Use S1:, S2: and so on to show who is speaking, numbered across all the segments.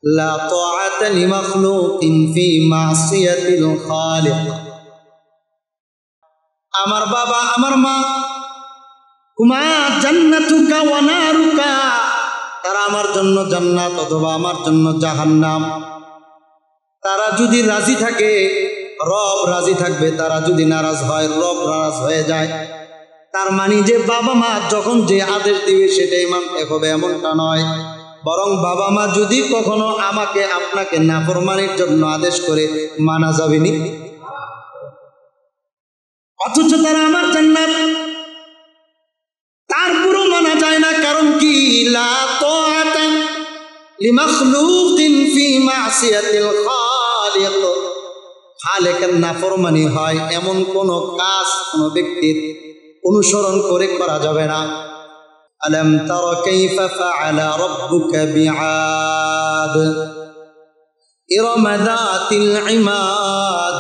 S1: লা তাআতা লিমাখলুকিন ফি মাসিয়াতিল খালিক। আমার বাবা আমার মা, হুমা জান্নাতুকা ওয়া নারুকা, তারা আমার জন্য জান্নাত অথবা আমার জন্য জাহান্নাম। তারা যদি রাজি থাকে রব রাজি থাকবে, তারা যদি নারাজ হয় রব নারাজ হয়ে যায়। তার মানে যে বাবা মা যখন যে আদেশ দিবে সেটাই মানতে হবে এমনটা নয়, বরং বাবা মা যদি কখনো আমাকে আপনাকে নাফরমানির জন্য আদেশ করে মানা যাবে নি, অথচ তারা আমার জান্নাত, তারপরও মানা যায় না। কারণ কি? লা তাআতা লিমাখলুকিন ফি মাসিয়াতিল খালিক। খালেকের নাফরমানি হয় এমন কোন কাজ কোন ব্যক্তির অনুসরণ করে করা যাবে না। আলাম তারা কাইফা ফাআলা রাব্বুকা বিআদ ইরম যাতিল ইমাদ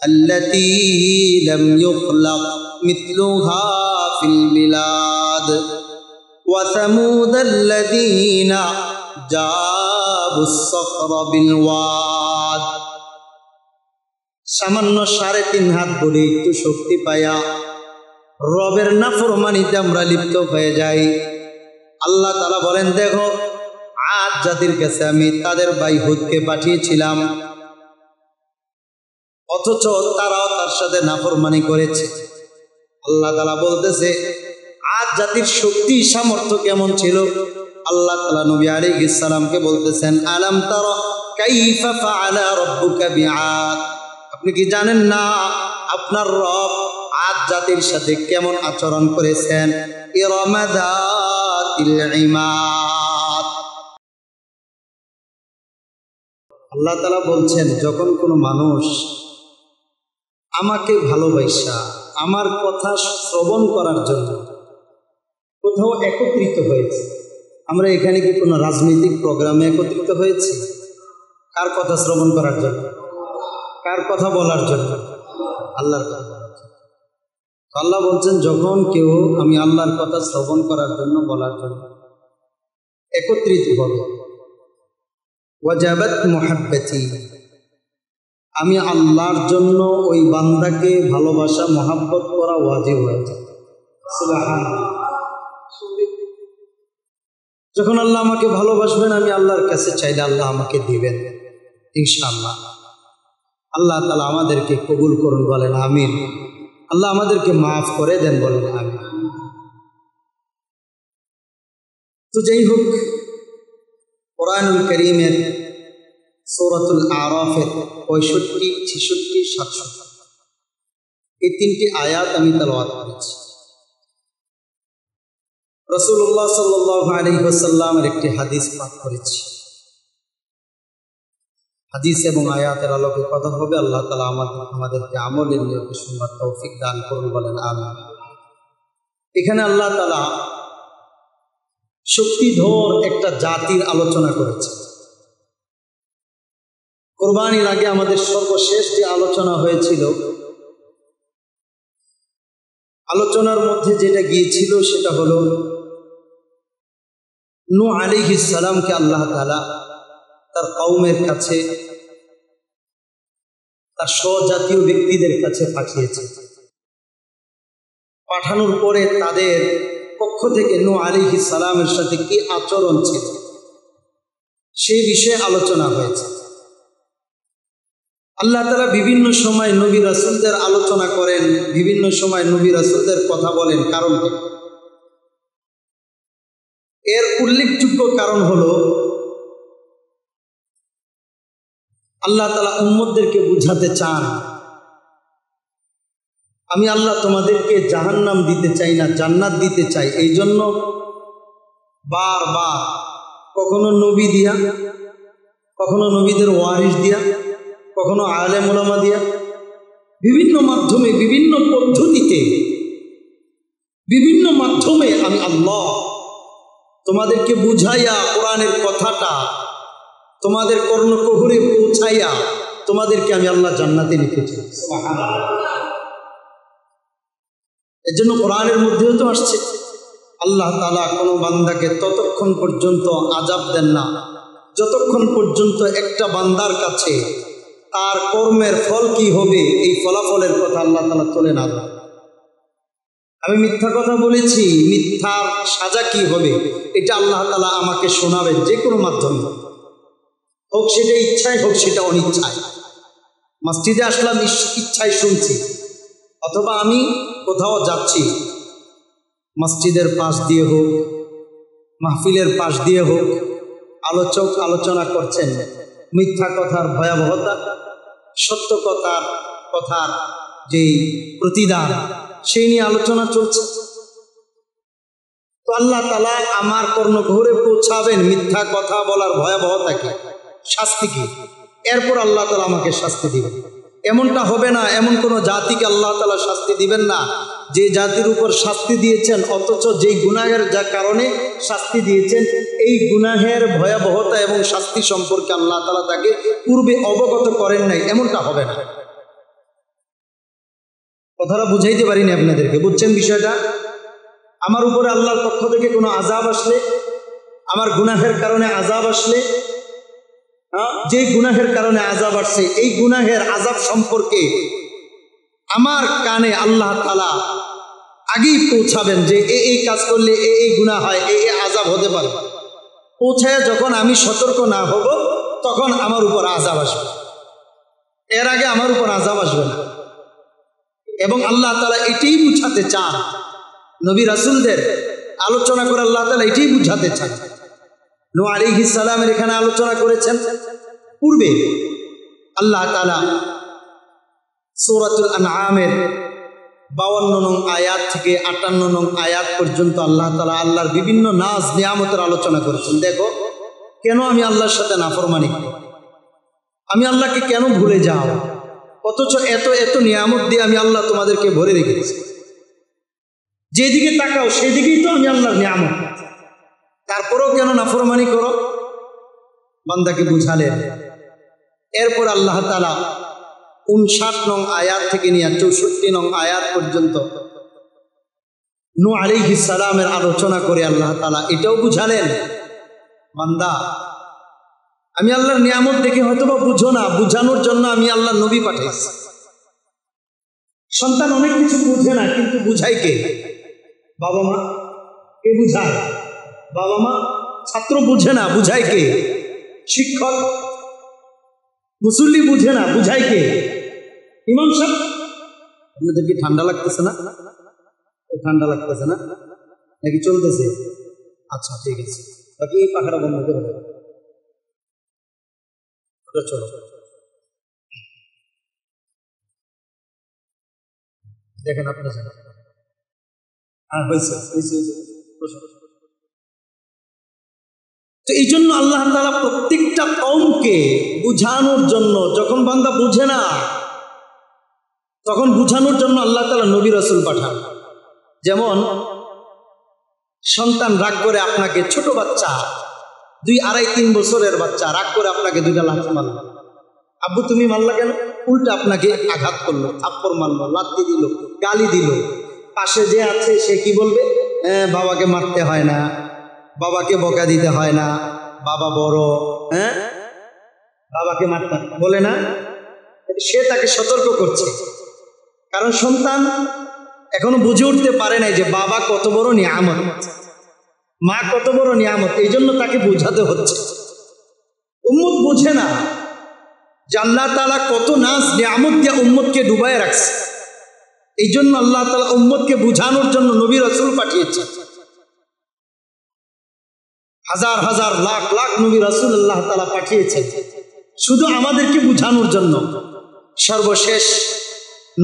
S1: আল্লাতী লাম ইখলাক মিথলুহা ফিল বিলাদ ওয়া সামুদ আল্লাযীনা জাবুস সখরা বিল ওয়াদ। সামান্য 3.5 হাত বলে একটু শক্তি পায়া রবের নাফরমানিতে আমরা লিপ্ত হয়ে যাই। আল্লাহ তাআলা বলেন, দেখো আদ জাতির কাছে আমি তাদের ভাই হুদকে পাঠিয়েছিলাম, অথচ তারাও তার সাথে নাফরমানি করেছে। আল্লাহ তাআলা বলতেছে আদ জাতির শক্তি সামর্থ্য কেমন ছিল। আল্লাহ তাআলা নবী আলাইহিস সালামকে বলতেছেন, আলাম তারা কাইফা ফাআলা রাব্বুকা বিআদ, আপনি কি জানেন না আপনার রব আদ জাতির সাথে কেমন আচরণ করেছেন। ইরম যাতিল ইমাদ। আল্লাহ তাআলা বলছেন, যখন কোনো মানুষ আমাকে ভালোবাসা আমার কথা শ্রবণ করার জন্য কোথাও একত্রিত হয়েছে, আমরা এখানে কি কোনো রাজনৈতিক প্রোগ্রামে একত্রিত হয়েছি? কার কথা শ্রবণ করার জন্য? কার কথা বলার জন্য? আল্লাহর কথা। আল্লাহ বলছেন, যখন কেউ আমি আল্লাহর কথা শ্রবণ করার জন্য বলার জন্য একত্রিত হবে, ওয়াজাবাত মুহাব্বতি, আমি আল্লাহর জন্য ওই বান্দাকে ভালোবাসা মহাব্বত করা ওয়াজিব হয়েছে। সুবহানাল্লাহ। যখন আল্লাহ আমাকে ভালোবাসবেন, আমি আল্লাহর কাছে চাইলে আল্লাহ আমাকে দিবেন ইনশাআল্লাহ। আল্লাহ তাআলা আমাদেরকে কবুল করুন, বলেন আমিন। আল্লাহ আমাদেরকে মাফ করে দেন, বলেন আমিন। তো যাই হোক, কুরআনুল কারীমের সূরাতুল আরাফের 65, 66, 67 এই 3টি আয়াত আমি তেলাওয়াত করেছি। রাসূলুল্লাহ সাল্লাল্লাহু আলাইহি ওয়াসাল্লামের একটি হাদিস পাঠ করেছি। হাদিস এবং আয়াতের আলোকে কথা হবে। আল্লাহ তাআলা আমাদেরকে আমলের নিয়তে শুনবার তৌফিক দান করুন, বলেন আমিন। এখানে আল্লাহ তাআলা শক্তিধর একটা জাতির আলোচনা করেছে। কুরবানির আগে আমাদের সর্বশেষ যে আলোচনা হয়েছিল, আলোচনার মধ্যে যেটা গিয়েছিল সেটা হলো নূহ আলাইহিস সালামকে আল্লাহ তাআলা তার কওমের কাছে, তার স্বজাতীয় ব্যক্তিদের কাছে পাঠিয়েছে। পাঠানোর পরে তাদের পক্ষ থেকে নূহ আলাইহিস সালামের সাথে কি আচরণ ছিল সেই বিষয়ে আলোচনা হয়েছে। আল্লাহ তাআলা বিভিন্ন সময় নবী রাসূলদের আলোচনা করেন, বিভিন্ন সময় নবী রাসূলদের কথা বলেন। কারণ এর উল্লেখযোগ্য কারণ হলো আল্লাহ তাআলা উম্মতদেরকে বুঝাতে চান, আমি আল্লাহ তোমাদেরকে জাহান্নাম দিতে চাই না, জান্নাত দিতে চাই। এই জন্য বারবার কখনো নবী দিয়া, কখনো নবীদের ওয়ারিস দিয়া, কখনো আলেম উলামা দিয়া, বিভিন্ন মাধ্যমে বিভিন্ন পদ্ধতিতে বিভিন্ন মাধ্যমে আমি আল্লাহ তোমাদেরকে বুঝাইয়া কোরআনের কথাটা তোমাদের কর্ণকুহরে পৌঁছাইয়া তোমাদেরকে আমি আল্লাহ জান্নাতে লিখেছি। এর জন্য কোরআনের মধ্যেও তো আসছে আল্লাহ তাআলা কোনো বান্দাকে ততক্ষণ পর্যন্ত আযাব দেন না যতক্ষণ পর্যন্ত একটা বান্দার কাছে তার কর্মের ফল কি হবে এই ফলাফলের কথা আল্লাহ তাআলা তোলে না। আমি মিথ্যা কথা বলেছি, মিথ্যার সাজা কি হবে এটা আল্লাহ তাআলা আমাকে শোনাবেন যে কোনো মাধ্যমে, হোক সেটা ইচ্ছায় হোক সেটা অনিচ্ছায়। মসজিদে আসলাম ইচ্ছায় শুনছি, অথবা আমি কোথাও যাচ্ছি, মসজিদের পাশ দিয়ে হোক, মাহফিলের পাশ দিয়ে হোক, আলোচক আলোচনা করছেন মিথ্যা কথার ভয়াবহতা, সত্য কথার যেই প্রতিদান সেই নিয়ে আলোচনা চলছে। তো আল্লাহ তাআলা আমার কর্ণগহ্বরে পৌঁছাবেন মিথ্যা কথা বলার ভয়াবহতা কি, শাস্তি কি, এরপর আল্লাহ তাআলা আমাকে শাস্তি দিবেন। এমনটা হবে না, এমন কোনো জাতিকে আল্লাহ তাআলা শাস্তি দিবেন না যে জাতির উপর শাস্তি দিয়েছেন অথচ যেই গুনাহের যা কারণে শাস্তি দিয়েছেন এই গুনাহের ভয়াবহতা এবং শাস্তি সম্পর্কে আল্লাহ তাআলা তাকে পূর্বে অবগত করেন নাই, এমনটা হবে না। কথাটা বুঝাইতে পারিনি আপনাদেরকে, বুঝছেন বিষয়টা? আমার উপরে আল্লাহর পক্ষ থেকে কোনো আযাব আসলে, আমার গুনাহের কারণে আযাব আসলে, যেই গুনাহের কারণে আযাব আসছে এই গুনাহের আযাব সম্পর্কে আমার কানে আল্লাহ তাআলা আগেই পৌঁছাবেন যে এই কাজ করলে এই গুনাহ হয়, এই আযাব হতে পারে। পৌঁছায় যখন আমি সতর্ক না হব তখন আমার উপর আযাব আসবে, এর আগে আমার উপর আযাব আসবে না। এবং আল্লাহ তাআলা এটাই বুঝাতে চান, নবী রাসূলদের আলোচনা করে আল্লাহ তাআলা এটাই বুঝাতে চান। নূহ আলাইহিস সালামের এখানে আলোচনা করেছেন পূর্বে আল্লাহ তাআলা সূরাতুল আনআমের 52 নং আয়াত থেকে 58 নং আয়াত পর্যন্ত আল্লাহ তাআলা আল্লাহর বিভিন্ন নাজ নিয়ামতের আলোচনা করেছেন। দেখো কেন আমি আল্লাহর সাথে নাফরমানি করি, আমি আল্লাহকে কেন ভুলে যাও, অথচ এত এত নিয়ামত দিয়ে আমি আল্লাহ তোমাদেরকে ভরে রেখেছি, যেদিকে তাকাও সেদিকেই তো আমি আল্লাহর নিয়ামত, তারপরেও কেন নাফরমানি করো? বান্দাকে বুঝালেন। এরপর আল্লাহ তাআলা 59 নং আয়াত থেকে নিয়ে 64 নং আয়াত পর্যন্ত নূহ আলাইহিস সালামের আলোচনা করে আল্লাহ তাআলা এটাও বুঝালেন, বান্দা আমি আল্লাহর নিয়ামত দেখে হয়তোবা বুঝো না, বুঝানোর জন্য আমি আল্লাহর নবী পাঠাইছি। সন্তান অনেক কিছু বুঝে না, কিন্তু বুঝায় কে? বাবা মা। কে বুঝায়? বাবা মা। ছাত্র বুঝে না, বুঝায় কে? শিক্ষক। মুসল্লি বুঝে না, বুঝায় কে? ইমাম সাহেব। আপনাদের কি ঠান্ডা লাগতেছে না? ঠান্ডা লাগতেছে না নাকি চলতেছে? আচ্ছা ঠিক আছে, বাকি এই পাখাটা বন্ধ করে দেবো। চলো দেখেন আপনার, হ্যাঁ হয়েছে। তো এই জন্য আল্লাহ তাআলা প্রত্যেকটা কওমকে বুঝানোর জন্য, যখন বান্দা বুঝে না তখন বুঝানোর জন্য আল্লাহ তাআলা নবী রাসূল পাঠান। যেমন সন্তান রাগ করে আপনাকে, ছোট বাচ্চা 2, 2.5, 3 বছরের বাচ্চা রাগ করে আপনাকে 2টা লাথি মারল, আব্বু তুমি মারলা কেন? উল্টা আপনাকে আঘাত করলো, থাপ্পড় মারলো, লাথি দিল, গালি দিল। পাশে যে আছে সে কি বলবে? বাবাকে মারতে হয় না, বাবাকে বকা দিতে হয় না, বাবা বড়, বাবাকে মারতে বলে না। সে তাকে সতর্ক করছে, কারণ সন্তান এখনো বুঝে উঠতে পারে নাই যে বাবা কত বড় নিয়ামত, মা কত বড় নিয়ামত, এই জন্য তাকে বোঝাতে হচ্ছে। উম্মত বুঝে না যে আল্লাহ তাআলা কত নাজ নিয়ামত দিয়ে উম্মতকে ডুবায় রাখছে, এই জন্য আল্লাহ তাআলা উম্মতকে বুঝানোর জন্য নবী রাসূল পাঠিয়েছে। হাজার হাজার লাখ লাখ নবী রাসূল আল্লাহ তাআলা পাঠিয়েছেন শুধু আমাদেরকে বুঝানোর জন্য। সর্বশেষ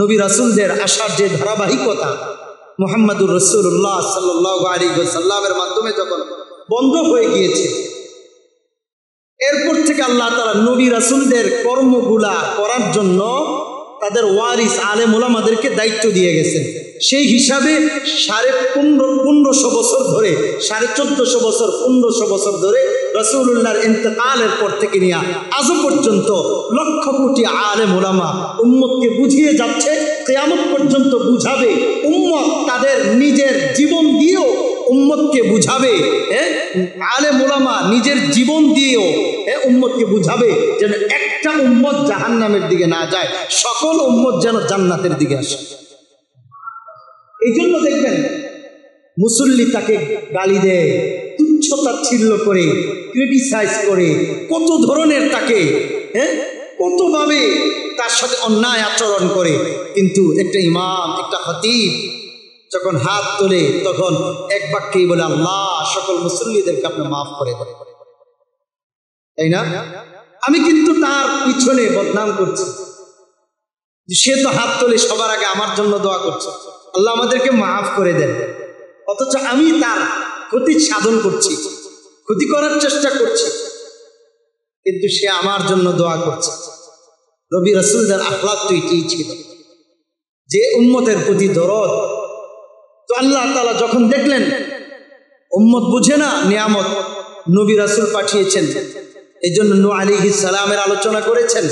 S1: নবী রাসূলদের আসার যে ধারাবাহিকতা মুহাম্মদুর রাসূলুল্লাহ সাল্লাল্লাহু আলাইহি ওয়াসাল্লামের মাধ্যমে যখন বন্ধ হয়ে গিয়েছে, এরপর থেকে আল্লাহ তাআলা নবী রাসূলদের কর্মগুলা করার জন্য তাদের ওয়ারিস আলেম ওলামাদেরকে দায়িত্ব দিয়ে গেছেন। সেই হিসাবে 1500 বছর ধরে, 1450 বছর, 1500 বছর ধরে রাসূলুল্লাহর ইন্তেকালের পর থেকে নিয়ে আজ পর্যন্ত লক্ষ কোটি আলেম ওলামা উম্মতকে বুঝিয়ে যাচ্ছে, কিয়ামত পর্যন্ত বুঝাবে। উম্মত তাদের নিজের জীবন দিয়েও উম্মতকে বুঝাবে, আলেম ওলামা নিজের জীবন দিয়েও উম্মতকে বুঝাবে যেন একটা উম্মত জাহান্নামের দিকে না যায়, সকল উম্মত যেন জান্নাতের দিকে আসে। এই জন্য দেখবেন মুসল্লি তাকে গালি দেয়, তুচ্ছ তাচ্ছিল্য করে, ক্রিটিসাইজ করে, কত ধরনের তাকে কতভাবে তার সাথে অন্যায় আচরণ করে। কিন্তু একটা ইমাম, একটা খতিব যখন হাত তোলে তখন এক বাক্যেই বলে, আল্লাহ সকল মুসল্লিদেরকে আপনি মাফ করে দেন, তাই না? আমি কিন্তু তার পিছনে বদনাম করছি, সে তো হাত তোলে সবার আগে আমার জন্য দোয়া করছে, আল্লাহ আমাদেরকে মাফ করে দেন, অথচ আমি তার ক্ষতি সাধন করছি, ক্ষতি করার চেষ্টা করছি, কিন্তু সে আমার জন্য দোয়া করছে। নবী রাসূলদের আখলাক তো এটাই ছিল, যে উম্মতের প্রতি দরদ। তো আল্লাহ তাআলা যখন দেখলেন উম্মত বুঝে না নিয়ামত, নবী রাসূল পাঠিয়েছেন। এই জন্য নূহ আলাইহিস সালামের আলোচনা করেছেন,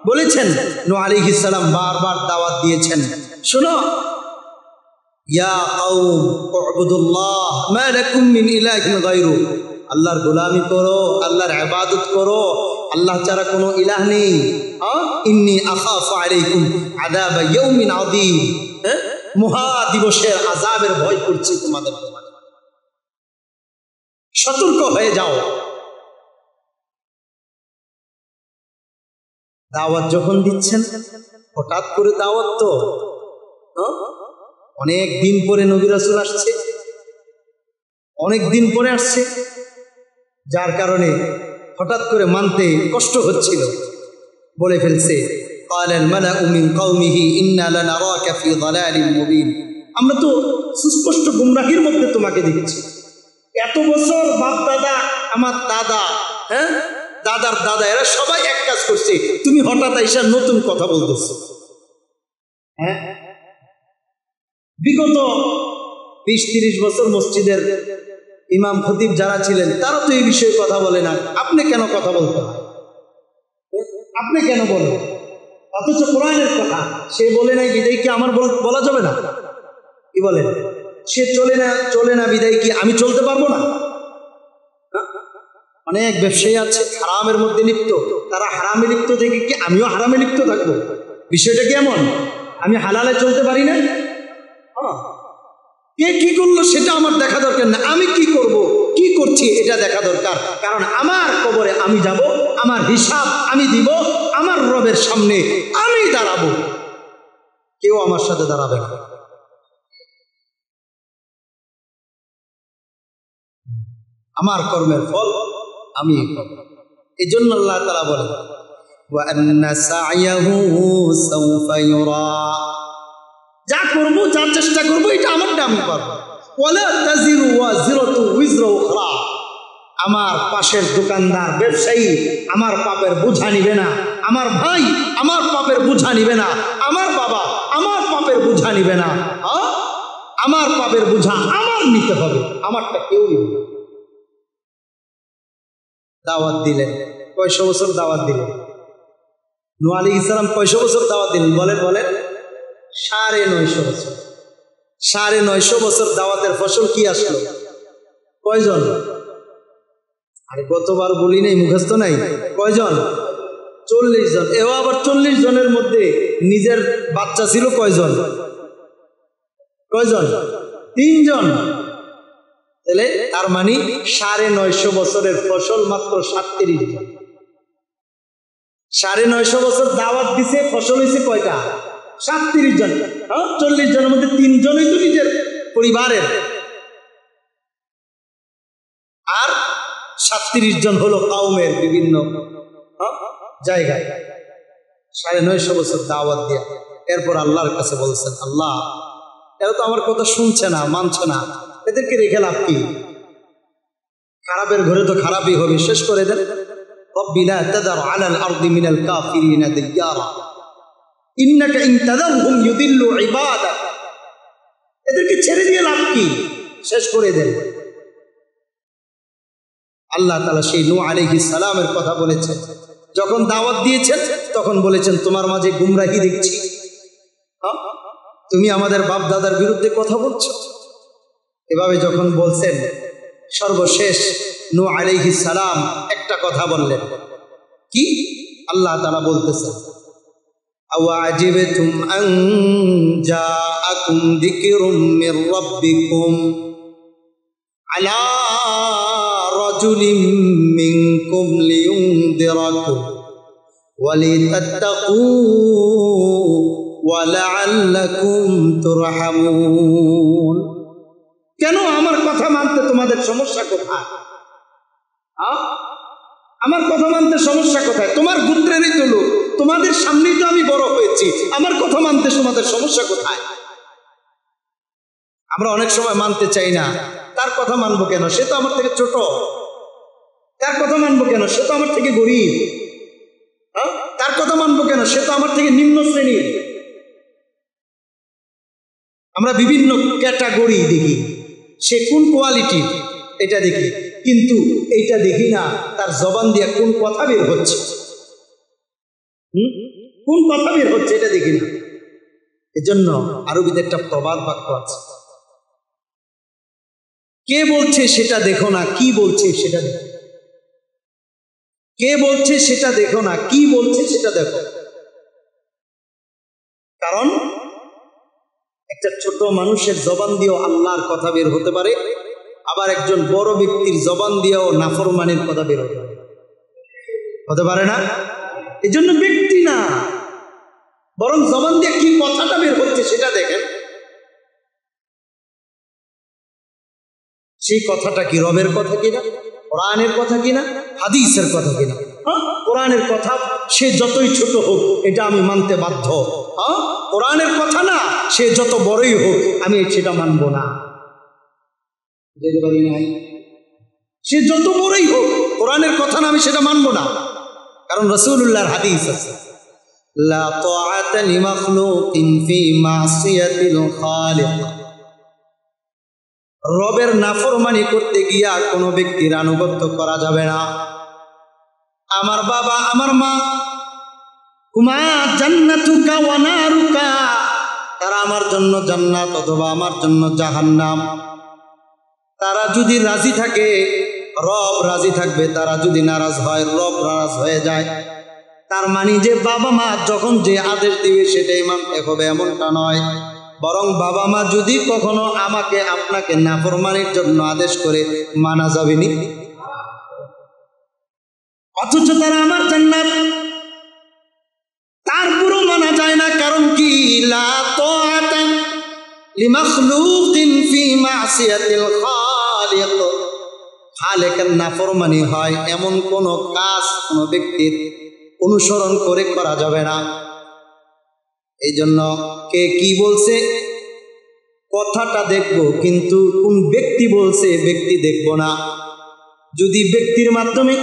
S1: বলেছেন নূহ আলাইহিস সালাম বারবার দাওয়াত দিয়েছেন, শোনো, ইয়া কওম উবুদুল্লাহ মা লাকুম মিন ইলাহিন গায়রু, আল্লাহর গোলামি করো, আল্লাহর ইবাদত করো, আল্লাহ ছাড়া কোনো ইলাহ নেই। ইন্নী আখাফু আলাইকুম আযাব ইয়াউমিন আযীম, মহা দিবসের আযাবের ভয় করছি তোমাদের, সতর্ক হয়ে যাও। দাওয়াত যখন দিচ্ছেন, হঠাৎ করে দাওয়াত তো অনেক দিন পরে নবী রাসূল আসছে, অনেক দিন পরে আসছে, যার কারণে হঠাৎ করে মানতে কষ্ট হচ্ছিল। বলে ফেলছে, ক্বালাল মালাউ মিন কওমিহি ইন্না লানারাকা ফি যালালিন মুবিন, আমরা তো সুস্পষ্ট গুমরাহির মধ্যে তোমাকে দেখছি। এত বছর বাপ দাদা, আমার দাদা, দাদার দাদা, এরা সবাই এক কাজ করছে, তুমি হঠাৎ এসে নতুন কথা বলতেছো। বিগত 20-30 বছর মসজিদের ইমাম খতিব যারা ছিলেন তারা তো এই বিষয়ে কথা বলে না, আপনি কেন কথা বলতে হয়? আপনি কেন বলেন? অথচ কোরআনের কথা সে বলে নাই বিদায় কি আমার বলা যাবে না? কি বলেন? সে চলে না বিদায় কি আমি চলতে পারবো না? অনেক ব্যবসায়ী আছে হারামের মধ্যে লিপ্ত, তারা হারামে লিপ্ত থেকে কি আমিও হারামে লিপ্ত থাকবো? বিষয়টা কেমন? আমি হালালে চলতে পারি না? কে কি করলো সেটা আমার দেখা দরকার না, আমি কি করব, কি করছি এটা দেখা দরকার। কারণ আমার কবরে আমি যাব, আমার হিসাব আমি দিব, আমার রবের সামনে আমি দাঁড়াবো, কেউ আমার সাথে দাঁড়াবে না। আমার কর্মের ফল আমি পাবো। এই জন্য আল্লাহ তাআলা বলেন, ওয়া আন্না সা'য়াহু সাওফা ইউরা, যা করবো, যা চেষ্টা করবো, এটা আমারটা আমি পারবো। ওয়ালা তাজিরু ওয়াজিরাতু উযরা উখরা, আমার পাশের দোকানদার ব্যবসায়ী আমার পাপের বোঝা নিবে না, আমার ভাই আমার পাপের বোঝা নিবে না, আমার বাবা আমার পাপের বোঝা নিবে না। আমার পাপের বোঝা আমার নিতে হবে, আমারটা কেউ নিবে না। দাওয়াত দিলেন, কয়শো বছর দাওয়াত দিলেন? নূহ আলাইহিস সালাম কয়শো বছর দাওয়াত দিলেন? বলেন 950 বছর। 950 বছর দাওয়াতের ফসল কি আসলো? কয়জন? আরে গতবার বলি নাই, মুখস্থ নাই, কয়জন? 40 জন। এও আবার 40 জনের মধ্যে নিজের বাচ্চা ছিল কয়জন? 3 জন। তাহলে তার মানে 950 বছরের ফসল মাত্র 37 জন। 950 বছর দাওয়াত দিছে, ফসল হয়েছে কয়টা? 37 জন। 40 জনের মধ্যে 3 জনই তো নিজের পরিবারের, আর 37 জন হলো কওমের বিভিন্ন জায়গায়। 950 বছর দাওয়াত দিয়া এরপর আল্লাহর কাছে বলছেন, আল্লাহ এরা তো আমার কথা শুনছে না, মানছে না, এদেরকে রেখে লাভ কি? খারাপের ঘরে তো খারাপই হবে, শেষ করে দেন। রব্বি লা তাদার আলাল আরদি মিনাল কাফিরিনা দিয়ারা ইন্নাকা ইন তাদারহুম ইউদিল্লু ইবাদাক, এদেরকে ছেড়ে দিয়ে লাভ কি? শেষ করে দেন। আল্লাহ তাআলা সেই নূহ আলাইহিস সালামের কথা বলেছেন, যখন দাওয়াত দিয়েছেন তখন বলেছেন, তোমার মাঝে গুমরাহি দেখছি, তুমি আমাদের বাপ দাদার বিরুদ্ধে কথা বলছো, এভাবে যখন বলছেন, সর্বশেষ নূহ আলাইহিস সালাম একটা কথা বললেন। কি? আল্লাহ তাআলা বলতেছেন, আওয়াজিবতুম আন জাআকুম যিকরুম মির রাব্বিকুম আলা রাজুলিম মিনকুম লিয়ুনদিরাকুম ওয়া লিতাত্তাকু ওয়া লাআল্লাকুম তুরহামুন। কেন আমার কথা মানতে তোমাদের সমস্যা কোথায়? আমার কথা মানতে সমস্যা কোথায়? তোমার গোত্রেরই তো লোক, তোমাদের সামনেই তো আমি বড় হয়েছি, আমার কথা মানতে তোমাদের সমস্যা কোথায়? আমরা অনেক সময় মানতে চাই না। তার কথা মানবো কেন? সে তো আমার থেকে ছোট। তার কথা মানবো কেন? সে তো আমার থেকে গরিব। তার কথা মানবো কেন? সে তো আমার থেকে নিম্ন শ্রেণীর। আমরা বিভিন্ন ক্যাটাগরি দেখি, সে কোন কোয়ালিটি এটা দেখি, কিন্তু এইটা দেখি না তার জবান দিয়ে কোন কথা বের হচ্ছে। কোন কথা বের হচ্ছে এটা দেখি না। এজন্য আরবিতে একটা প্রবাদ বাক্য আছে, কে বলছে সেটা দেখো না, কি বলছে সেটা দেখো। কে বলছে সেটা দেখো না, কি বলছে সেটা দেখো। কারণ একটা ছোট মানুষের জবান দিয়েও আল্লাহর কথা বের হতে পারে, আবার একজন বড় ব্যক্তির জবান দিয়েও নাফরমানির কথা বের হতে পারে না। এই জন্য ব্যক্তি না, বরং জবান দিয়ে কি কথাটা বের হচ্ছে সেটা দেখেন। সেই কথাটা কি রবের কথা কিনা, কোরআনের কথা কিনা, হাদিসের কথা কিনা। কোরআনের কথা সে যতই ছোট হোক এটা আমি মানতে বাধ্য। কোরআনের কথা না, সে যত বড়ই হোক আমি সেটা মানবো না। সে যত বড়ই হোক কোরআনের কথা না, আমি সেটা মানবো না। কারণ রাসূলুল্লাহর হাদিস আছে, লা তাআতা লিমাখলুকিন ফি মাসিয়াতিল খালিক। রবের নাফরমানি করতে গিয়া কোনো ব্যক্তির আনুগত্য করা যাবে না। আমার বাবা, আমার মা, কুমা জান্নাতুকা ওয়া নারুকা, তারা আমার জন্য জান্নাত অথবা আমার জন্য জাহান্নাম। তারা যদি রাজি থাকে রব রাজি থাকবে, তারা যদি নারাজ হয় রব নারাজ হয়ে যায়। তার মানে যে বাবা মা যখন যে আদেশ দিবে সেটাই মানতে হবে এমনটা নয়, বরং বাবা মা যদি কখনো আমাকে আপনাকে নাফরমানির জন্য আদেশ করে মানা যাবে নি, অথচ তারা আমার জান্নাত, তারপরও মানা যায় না। কারণ কি? লা তাআতা লিমাখলুকিন ফি মাসিয়াতিল খালিক। খালেকের নাফরমানি হয় এমন কোন কাজ কোন ব্যক্তির অনুসরণ করে করা যাবে না। এই জন্য কে কি বলছে কথাটা দেখব, কিন্তু কোন ব্যক্তি বলছে ব্যক্তি দেখব না। যদি ব্যক্তির মাধ্যমে,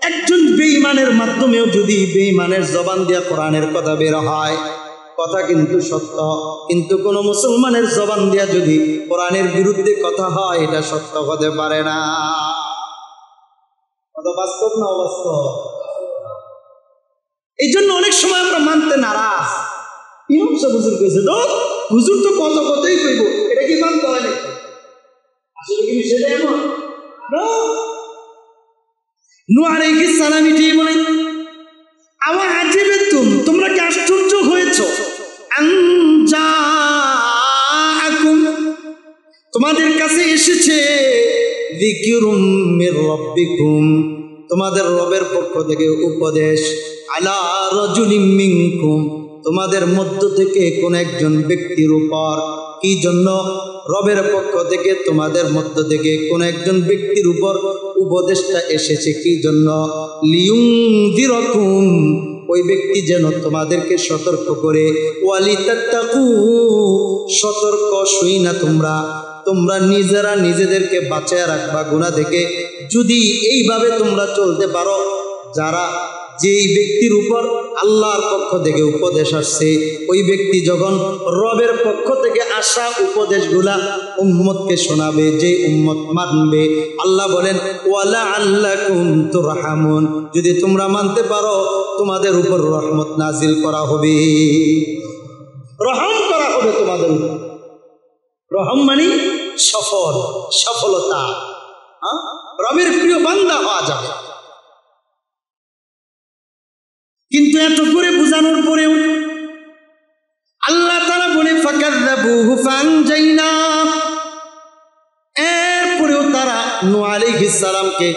S1: একজন বেঈমানের মাধ্যমেও যদি বেঈমানের জবান দিয়ে কোরআনের কথা বের হয়, কথা কিন্তু সত্য, কিন্তু কোন মুসলমানের জবান দিয়া যদি কোরআনের বিরুদ্ধে কথা হয় এটা সত্য হতে পারে না। কথা বাস্তব না অবাস্তব? এই জন্য অনেক সময় আমরা মানতে নারাজ। ইমাম সাহেব হুজুর কইছে তো, হুজুর তো কত কথাই কইব, এটা কি মানতে হয় না? আসলে কি সেটা এমন না? নূহ আলাইহিস সালাম এটাই বলে, আওয়াজিবতুম, তোমরা কি আশ্চর্য হয়েছো, আনজাআকুম, তোমাদের কাছে এসেছে, যিকরুম মির রাব্বিকুম, তোমাদের রবের পক্ষ থেকে উপদেশ, আলা রাজুলিম মিনকুম, তোমাদের মধ্য থেকে কোন একজন ব্যক্তির উপর। কি জন্য? রবের পক্ষ থেকে তোমাদের মধ্য থেকে কোন একজন ব্যক্তির উপর উপদেশটা এসেছে। কি জন্য? লিয়ুনদিরাকুম, ওই ব্যক্তি যেন তোমাদেরকে সতর্ক করে, ওয়ালিতাত্তাকু, সতর্ক শুই না তোমরা নিজেরা নিজেদেরকে বাঁচায় রাখবা গুনাহ থেকে। যদি এইভাবে তোমরা চলতে পারো, যারা যেই ব্যক্তির উপর আল্লাহর পক্ষ থেকে উপদেশ আসছে, ওই ব্যক্তি যখন রবের পক্ষ থেকে আসা উপদেশগুলা উম্মতকে শোনাবে, যে উম্মত মানবে, আল্লাহ বলেন ওয়ালা আল্লাকুম তুরহামুন, যদি তোমরা মানতে পারো তোমাদের উপর রহমত নাজিল করা হবে, রহম করা হবে তোমাদের উপর। রহম মানে সফল, সফলতা, রবের প্রিয় বান্দা হওয়া যাবে। কিন্তু এত করে বোঝানোর পরেও আল্লাহ তাআলা বলে ফাকাযযাবুহু ফাআনজাইনা, এরপরেও তারা নূহ আলাইহিস সালামকে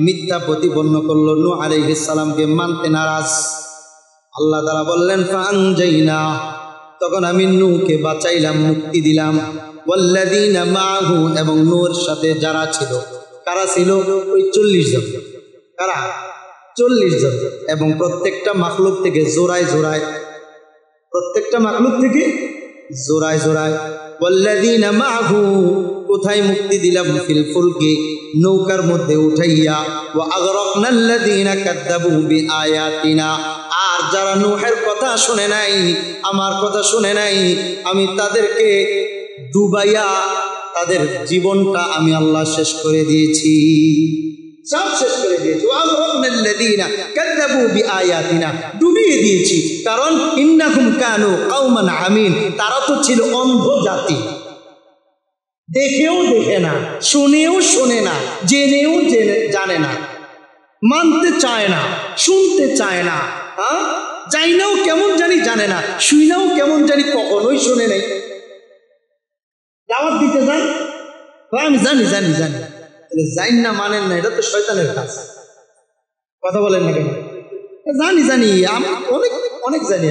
S1: মিথ্যা প্রতিপন্ন করলো, নূহ আলাইহিস সালামকে মানতে নারাজ। আল্লাহ তাআলা বললেন ফাআনজাইনা, তখন আমি নূহকে বাঁচাইলাম, মুক্তি দিলাম। ওয়াল্লাযীনা মাআহু, এবং নূহের সাথে যারা ছিল, কারা ছিল? ওই 40 জন। কারা? 40 জন। এবং প্রত্যেকটা মাখলুক থেকে জোড়ায় জোড়ায়, প্রত্যেকটা মাখলুক থেকে জোড়ায় জোড়ায়। ওয়াল্লাযীনা মাআহু, কোথায় মুক্তি দিলাম? ফিল ফুলকি, নৌকার মধ্যে উঠাইয়া। ওয়া আগরাকনাল্লাযীনা কাযযাবু বিআয়াতিনা, আর যারা নূহের কথা শুনে নাই, আমার কথা শুনে নাই, আমি তাদেরকে ডুবাইয়া তাদের জীবনটা আমি আল্লাহ শেষ করে দিয়েছি, সব শেষ করে দিয়েছি। ওয়া আগরাকনাল্লাযীনা কাযযাবু বিআয়াতিনা, ডুবিয়ে দিয়েছি। কারণ ইন্নাহুম কানু কওমান আমিন, তারা তো ছিল অন্ধ জাতি, দেখেও দেখে না, শুনেও শোনে না, জেনেও জানে না, মানতে চায় না, শুনতে চায় না, জানিনাও কেমন জানি জানে না, শুইনাও কেমন জানি কখনোই শুনে নাই। দাওয়াত দিতে যান, আমি জানি জানি জানি, জানি না মানেন না, এটা তো শয়তানের কাজ। কথা বলেন না কেন? জানি জানি, অনেক অনেক জানি।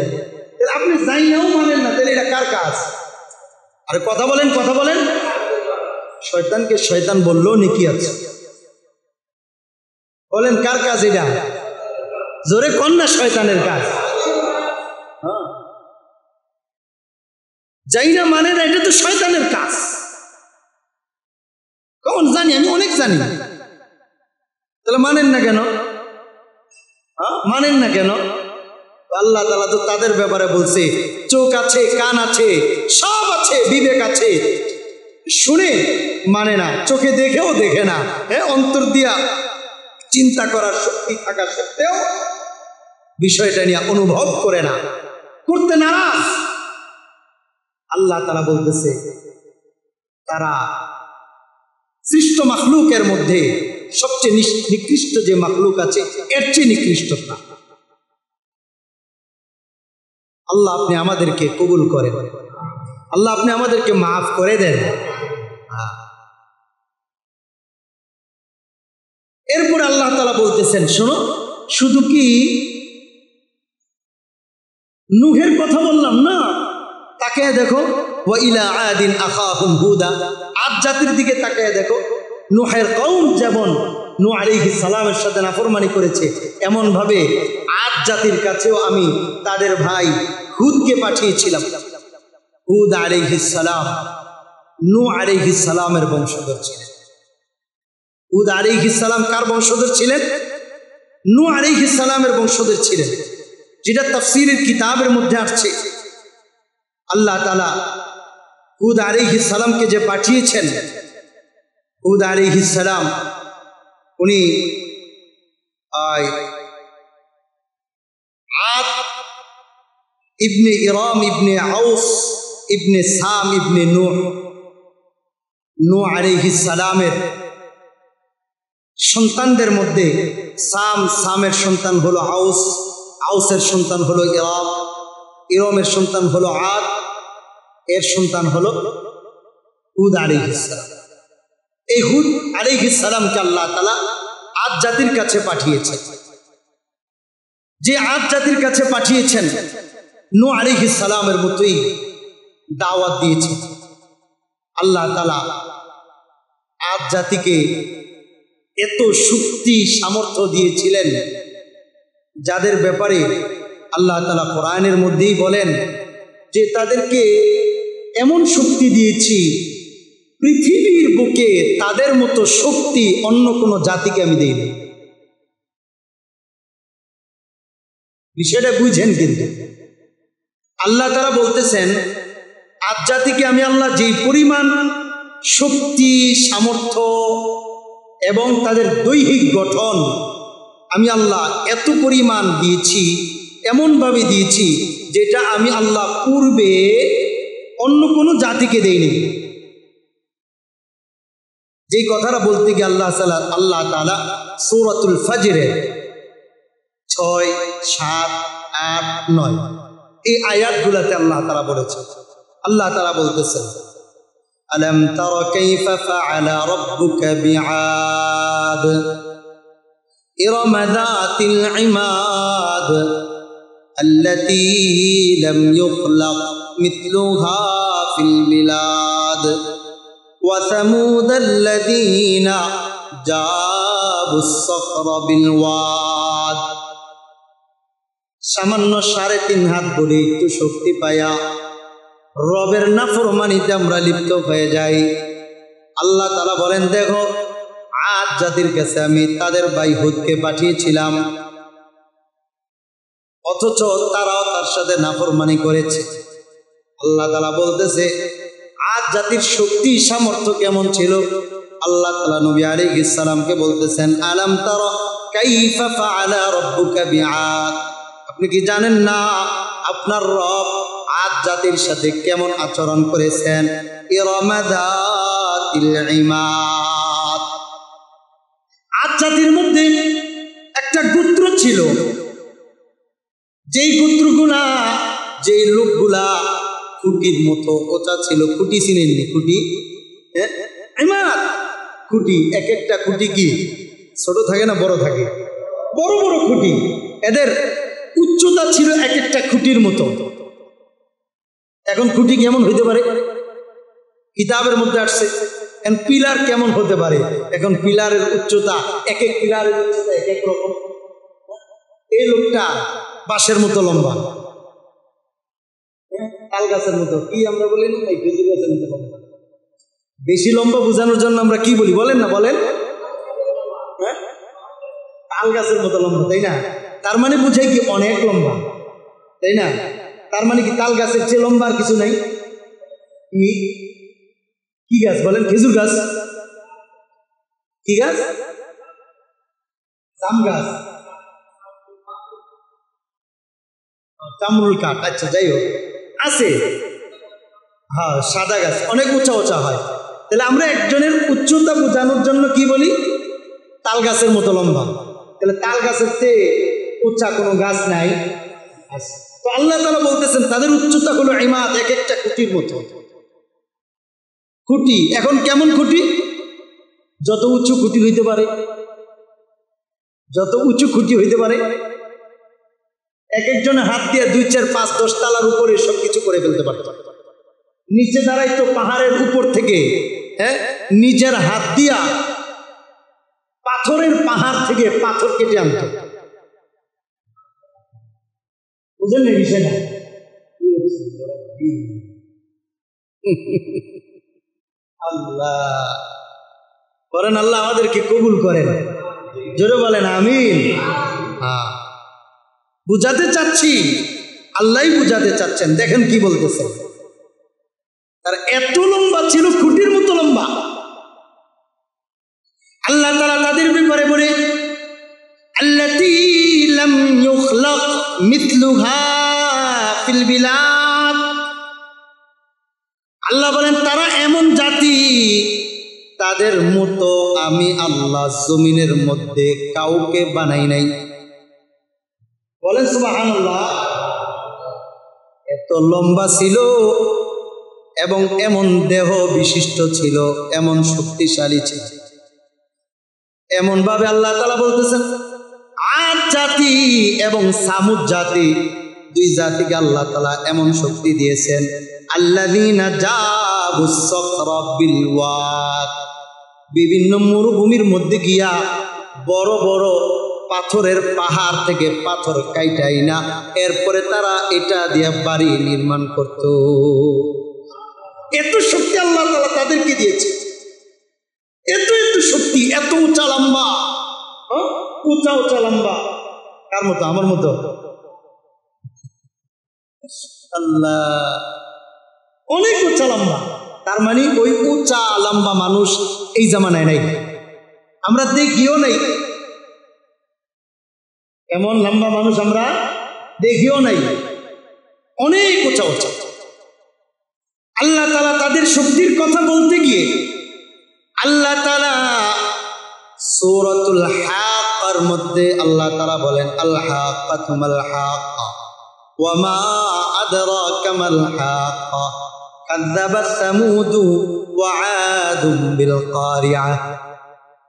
S1: আপনি জানি নাও মানেন না, তাহলে এটা কার কাজ? আরে কথা বলেন, কথা বলেন। শয়তানকে শয়তান বললেও নেকি আছে। বলেন কার কাজ এটা? জোরে কোন না, শয়তানের কাজ। যাই না মানে না, এটা তো শয়তানের কাজ। কখন জানি, আমি অনেক জানি, তাহলে মানেন না কেন? মানেন না কেন? আল্লাহ তাআলা তো তাদের ব্যাপারে বলছে, চোখ আছে, কান আছে, সব আছে, বিবেক আছে, শুনে মানে না, চোখে দেখেও দেখে না, অন্তর দিয়া চিন্তা করার শক্তি থাকা সত্ত্বেও বিষয়টা নিয়ে অনুভব করে না, করতে নারাজ। আল্লাহ তাআলা বলতেছে তারা সৃষ্ট মাখলুকের মধ্যে সবচেয়ে নিকৃষ্ট যে মাখলুক আছে, এর চেয়ে নিকৃষ্ট না। আল্লাহ আপনি আমাদেরকে কবুল করেন, আল্লাহ আপনি আমাদেরকে মাফ করে দেন। এরপর আল্লাহ তাআলা বলতেছেন, শোনো, শুধু কি নূহের কথা বললাম না, তাকায় দেখো, ওয়া ইলা আদিন আখাহুম হুদা, আদ জাতির দিকে তাকায় দেখো। নূহের কওম যেমন নূহ আলাইহিস সালামের সাথে নাফরমানি করেছে, এমন ভাবে আদ জাতির কাছেও আমি তাদের ভাই হুদকে পাঠিয়েছিলাম। হুদ আলাইহিস সালাম নূহ আলাইহিস সালামের বংশধর ছিলেন। হুদ আলাইহিস সালাম কার বংশধর ছিলেন? নূহ আলাইহিস সালামের বংশধর ছিলেন, যেটা তাফসীরের কিতাবের মধ্যে আসছে। আল্লাহ তাআলা হুদ আলাইহিস সালামকে যে পাঠিয়েছেন, হুদ আলাইহিস সালাম উনি আদ ইবনে ইরাম ইবনে আউস ইবনে সাম ইবনে নূহ আলাইহিস সালামের সন্তানদের মধ্যে সামের সন্তান হলো আউস, আউসের সন্তান হলো ইরাম, ইরামের সন্তান হলো আদ, এর সন্তান হলো হুদ আলাইহিস সালাম। এই হুদ আলাইহিস সালামকে আল্লাহ তাআলা আদ জাতির কাছে পাঠিয়েছেন। যে আদ জাতির কাছে পাঠিয়েছেন, নূহ আলাইহিস সালামের মতোই দাওয়াত দিয়েছেন। আল্লাহ তাআলা আদ জাতিকে এত শক্তি সামর্থ্য দিয়েছিলেন, যাদের ব্যাপারে আল্লাহ তাআলা কোরআনের মধ্যেই বলেন যে তাদেরকে এমন শক্তি দিয়েছি, পৃথিবীর বুকে তাদের মতো শক্তি অন্য কোনো জাতিকে আমি দেইনি। বিষয়টা বুঝেন, কিন্তু আল্লাহ তাআলা বলতেছেন আদ জাতিকে আমি আল্লাহ যেই পরিমাণ শক্তি, সামর্থ্য এবং তাদের দৈহিক গঠন আমি আল্লাহ এত পরিমাণ দিয়েছি, এমনভাবে দিয়েছি যেটা আমি আল্লাহ পূর্বে অন্য কোনো জাতিকে দেইনি। যে কথাটা বলতে গিয়ে আল্লাহ তাআলা সূরাতুল ফজরে 6, 7, 8, 9 এই আয়াতগুলোতে আল্লাহ তাআলা বলেছেন। আল্লাহ তাআলা বলতেছেন, আলম তারা কাইফা ফাআলা রাব্বুকা বিআদ ইরম যাতিল ইমাদ আল্লাতী লাম ইখলাক মিথলুহা ফিল বিলাদ ওয়া সামুদ আল্লাযীনা জাবুস সখরা বিল ওয়াদ। সামান্য 3.5 হাত বলে একটু শক্তি পায়া রবের নাফরমানিতে আমরা লিপ্ত হয়ে যাই। আল্লাহ তাআলা বলেন, দেখো আদ জাতির কাছে আমি তাদের ভাই হুদকে পাঠিয়েছিলাম, অথচ তারাও তার সাথে নাফরমানি করেছে। আল্লাহ তাআলা বলতেছে আদ জাতির শক্তি সামর্থ্য কেমন ছিল। আল্লাহ তাআলা নবী আলাইহিস সালামকে বলতেছেন, আলাম তারা কাইফা ফাআলা রাব্বুকা বিআদ, আপনি কি জানেন না আপনার রব আদ জাতির সাথে কেমন আচরণ করেছেন। ইরমা যাতিল ইমাদ, আদ জাতির মধ্যে একটা গোত্র ছিল, যেই গোত্রগুলা যেই লোকগুলা খুঁটির মতো ওচা ছিল। খুঁটি চিনেননি? খুঁটি, ইমাদ খুঁটি, এক একটা খুঁটি কি ছোট থাকে না বড় থাকে? বড় বড় খুঁটি। এদের উচ্চতা ছিল এক একটা খুঁটির মতো। এখন খুঁটি কেমন হইতে পারে? কিতাবের মধ্যে আসছে। এখন পিলার কেমন হতে পারে? এখন পিলারের উচ্চতা, এক এক পিলারের উচ্চতা এক এক রকম। এই লোকটা বাঁশের মতো লম্বা, তাল গাছের মতো, কি আমরা বলি না খেজুর গাছের মতো লম্বা। বেশি লম্বা বোঝানোর জন্য আমরা কি বলি বলেন না? বলেন, তাল গাছের মতো লম্বা, তাই না? তার মানে বুঝাই কি অনেক লম্বা, তাই না? তার মানে কি তাল গাছের চেয়ে লম্বা আর কিছু নাই? কি গাছ বলেন? খেজুর গাছ। কি গাছ? জাম গাছ, কামরুল কাঠ। আচ্ছা, যাই হোক, আছে। হ্যাঁ, সাদা গাছ অনেক উঁচা উঁচা হয়। তাহলে আমরা একজনের উচ্চতা বোঝানোর জন্য কি বলি? তাল গাছের মতো লম্বা। তাহলে তাল গাছের চেয়ে উঁচা কোনো গাছ নাই। তো আল্লাহ তাআলা বলতেছেন তাদের উচ্চতা হলো ইমাদ, এক একটা খুঁটির মতো। খুঁটি এখন কেমন খুঁটি? যত উঁচু খুঁটি হইতে পারে, যত উঁচু খুঁটি হইতে পারে। এক একজনের হাত দিয়ে 2, 4, 5, 10 তালার উপরে সবকিছু করে ফেলতে পারত। নিচে দাঁড়াইতো পাহাড়ের উপর থেকে, নিজের হাত দিয়া পাথরের পাহাড় থেকে পাথর কেটে আনত। বুঝলেন না বিষয়টা? আল্লাহ করেন, আল্লাহ আমাদেরকে কবুল করেন। জোরে বলেন আমিন। হ্যাঁ, বুঝাতে চাচ্ছি, আল্লাহ বুঝাতে চাচ্ছেন। দেখেন কি বলতেছেন, তার এত লম্বা ছিল, খুঁটির মতো লম্বা। আল্লাহ তাআলা তাদের ব্যাপারে বলে, আল্লাতী লাম ইখলাক মিথলুহা ফিল বিলাদ। আল্লাহ বলেন তারা এমন জাতি, তাদের মতো আমি আল্লাহ জমিনের মধ্যে কাউকে বানাই নাই। বলেন সুবহানাল্লাহ। এত লম্বা ছিল এবং এমন দেহ বিশিষ্ট ছিল, এমন শক্তিশালী ছিল। এমন ভাবে আল্লাহ তাআলা বলতেছেন আদ জাতি এবং সামুদ জাতি, 2 জাতিকে আল্লাহ তাআলা এমন শক্তি দিয়েছেন। আল্লাযীনা জাবুস সখরা বিল ওয়াদ, বিভিন্ন মরুভূমির মধ্যে গিয়া বড় বড় পাথরের পাহাড় থেকে পাথর কাইটাই না, এরপরে তারা এটা দিয়ে বাড়ি নির্মাণ করত। এত শক্তি আল্লাহ তাআলা তাদেরকে দিয়েছে, এত এত শক্তি, এত উঁচা লম্বা, উঁচা উঁচা লম্বা। কার মতো? আমার মতো। আল্লাহ, অনেক উঁচা লম্বা। তার মানে ওই উঁচা লম্বা মানুষ এই জামানায় নাই, আমরা দেখিও নাই। এমন লম্বা মানুষ আমরা দেখিও নাই, অনেক উঁচা উঁচা। আল্লাহ তাআলা তাদের শক্তির কথা বলতে গিয়ে আল্লাহ তাআলা সূরাতুল হাক্কার মধ্যে আল্লাহ তাআলা বলেন আল হাক্কাতু মাল হাক্কা ওয়া মা আদরাকা মাল হাক্কা কাযাবাত সামুদ ওয়া আদুম বিল কারিআহ।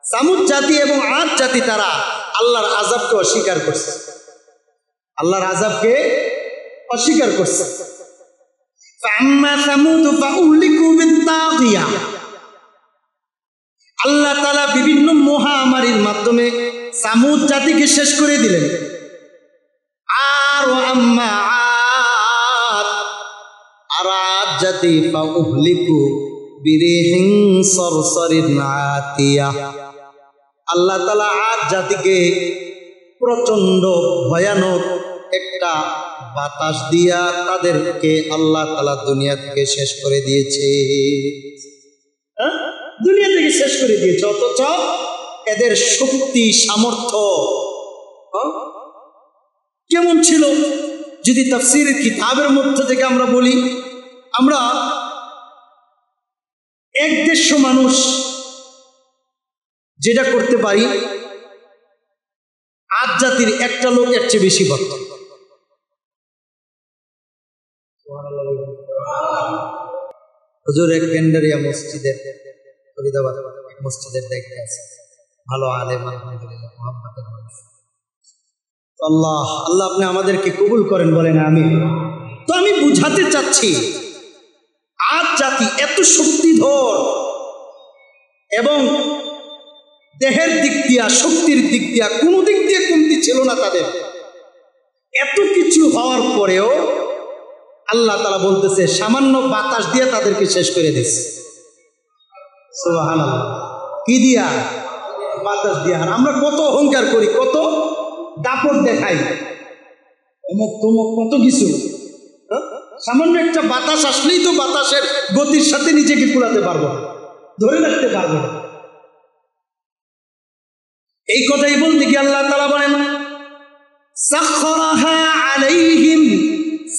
S1: সামুদ জাতি এবং আদ জাতি তারা আল্লাহর আযাবকে অস্বীকার করছে, আল্লাহর আযাবকে অস্বীকার করছে। ফাআম্মা সামুদ ফাউহলিকু বিত্তাগিয়া, আল্লাহ তাআলা বিভিন্ন মহামারীর মাধ্যমে সামুদ জাতিকে শেষ করে দিলেন। আর আম্মা আদ, আর আদ জাতি ফাউহলিকু বিরিহিন সরসরিন আতিয়া, আল্লাহ তাআলা আদ জাতিকে প্রচন্ড ভয়ানক একটা বাতাস দিয়া তাদেরকে আল্লাহ তাআলা দুনিয়া থেকে শেষ করে দিয়েছে, দুনিয়া থেকে শেষ করে দিয়েছে। অথচ এদের শক্তি সামর্থ্য কেমন ছিল? যদি তাফসীরের কিতাবের মধ্যে থেকে আমরা বলি, আমরা 1-150 মানুষ যেটা করতে পারি, আদ জাতির একটা লোক এর চেয়ে বেশি করত। হুজুর এক কেন্দ্রিয়া মসজিদের ফরিদাবাদ মসজিদের দেখতে আছে, ভালো আলেম আলহামদুলিল্লাহ, মুহাম্মদের মানুষ। আল্লাহ আল্লাহ আপনি আমাদেরকে কবুল করেন, বলেন আমিন। তো আমি বুঝাতে চাচ্ছি, আদ জাতি এত শক্তিধর এবং দেহের দিক দিয়া, শক্তির দিক দিয়া, কোনো দিক দিয়ে কমতি ছিল না তাদের। এত কিছু হওয়ার পরেও আল্লাহ তাআলা বলতেছে সামান্য বাতাস দিয়ে তাদেরকে শেষ করে দিচ্ছে। সুবহানাল্লাহ। কি দিয়া? বাতাস দিয়া। আর আমরা কত অহংকার করি, কত দাপট দেখাই, অমুক তমুক কত কিছু। সামান্য একটা বাতাস আসলেই তো বাতাসের গতির সাথে নিজেকে কুলাতে পারবো, ধরে রাখতে পারবো। এই কথাই বলতে গিয়ে আল্লাহ তাআলা বলেন সাখখারাহা আলাইহিম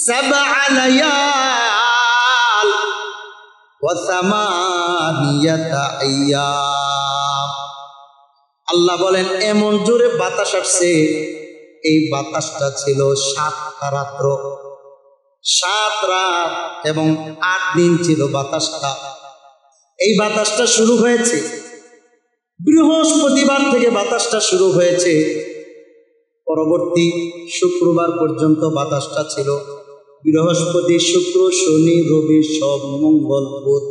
S1: সাবআ লায়াল ওয়া সামানিয়াতা আইয়াম। আল্লাহ বলেন এমন জোরে বাতাস আসছে, এই বাতাসটা ছিল 7টা রাত্র, 7 রাত এবং 8 দিন ছিল বাতাসটা। এই বাতাসটা শুরু হয়েছে বৃহস্পতিবার থেকে, বাতাসটা শুরু হয়েছে পরবর্তী শুক্রবার পর্যন্ত বাতাসটা ছিল। বৃহস্পতি, শুক্র, শনি, রবি, সোম, মঙ্গল, বুধ,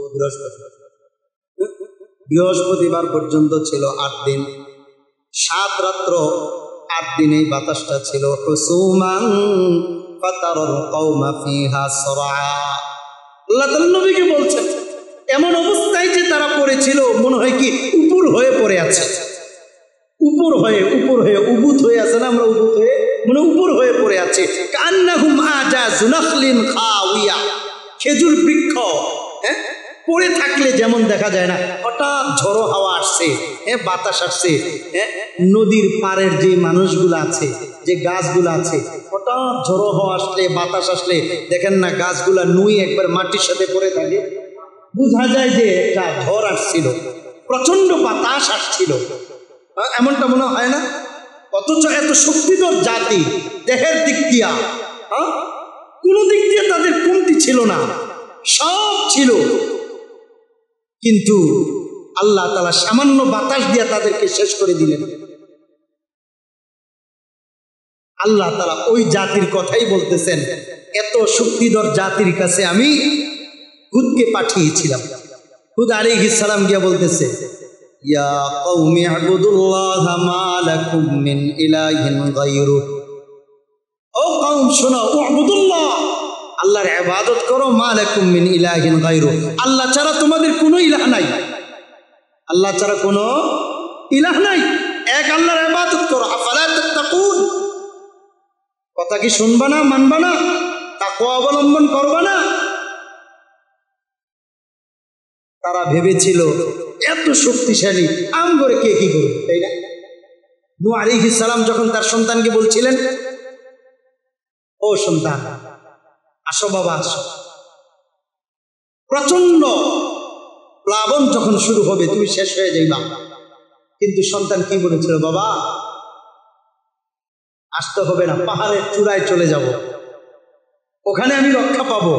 S1: বৃহস্পতিবার পর্যন্ত ছিল 8 দিন, 7 রাত্র 8 দিন এই বাতাসটা ছিল। হুসুমান ফাতারাল কওমা ফিহা সরআ, আল্লাহ তাআলা নবীকে বলছেন এমন অবস্থায় যে তারা পড়েছিল, মনে হয় কি উপর হয়ে পড়ে আছে, উপর হয়ে উবুত হয়ে আছে না, আমরা উবুত হয়ে মানে উপর হয়ে পড়ে আছে। কান্নাহুম আজাযু নাখলিন খাওয়িয়া, খেজুর বৃক্ষ পড়ে থাকলে যেমন দেখা যায় না, হঠাৎ ঝড়ো হাওয়া আসছে, বাতাস আসছে, নদীর পাড়ের যে মানুষগুলো আছে, যে গাছগুলো আছে, হঠাৎ ঝড়ো হাওয়া আসলে, বাতাস আসলে দেখেন না গাছগুলা নুই একবার মাটির সাথে পড়ে থাকে, বোঝা যায় যে একটা ঝড় আসছিল, প্রচন্ড বাতাস আসছিল, এমনটা মনে হয় না? অথচ এত শক্তিধর জাতি, দেহের দিক দিয়া কোনো দিক দিয়ে তাদের কমতি ছিল না, সব ছিল, কিন্তু আল্লাহ তাআলা সামান্য বাতাস দিয়া তাদেরকে শেষ করে দিলেন। আল্লাহ তাআলা ওই জাতির কথাই বলতেছেন, এত শক্তিধর জাতির কাছে আমি হুদকে পাঠিয়েছিলাম। হুদ আলাইহিস সালাম গিয়া বলতেছে ইয়া কওমি ইবুদুল্লাহ মা লাকুম মিন ইলাহিন গায়রু, ও কওম শোনো, উবুদুল্লাহ, আল্লাহর ইবাদত করো, মা লাকুম মিন ইলাহিন গায়রু, আল্লাহ ছাড়া তোমাদের কোনো ইলাহ নাই, আল্লাহ ছাড়া কোনো ইলাহ নাই, এক আল্লাহর ইবাদত করো। আফালা তাত্তাকুন, কথা কি শুনবা না, মানবা না, তাকওয়া অবলম্বন করবা না? তারা ভেবেছিল এত শক্তিশালী, আম করে কে কি করবে, তাই না? নূহ আলাইহিস সালাম যখন তার সন্তানকে বলছিলেন, ও সন্তান আসো বাবা আসো, প্রচন্ড প্লাবন যখন শুরু হবে তুমি শেষ হয়ে যাইবা। কিন্তু সন্তান কি বলেছিল, বাবা আসতে হবে না, পাহাড়ের চূড়ায় চলে যাব, ওখানে আমি রক্ষা পাবো।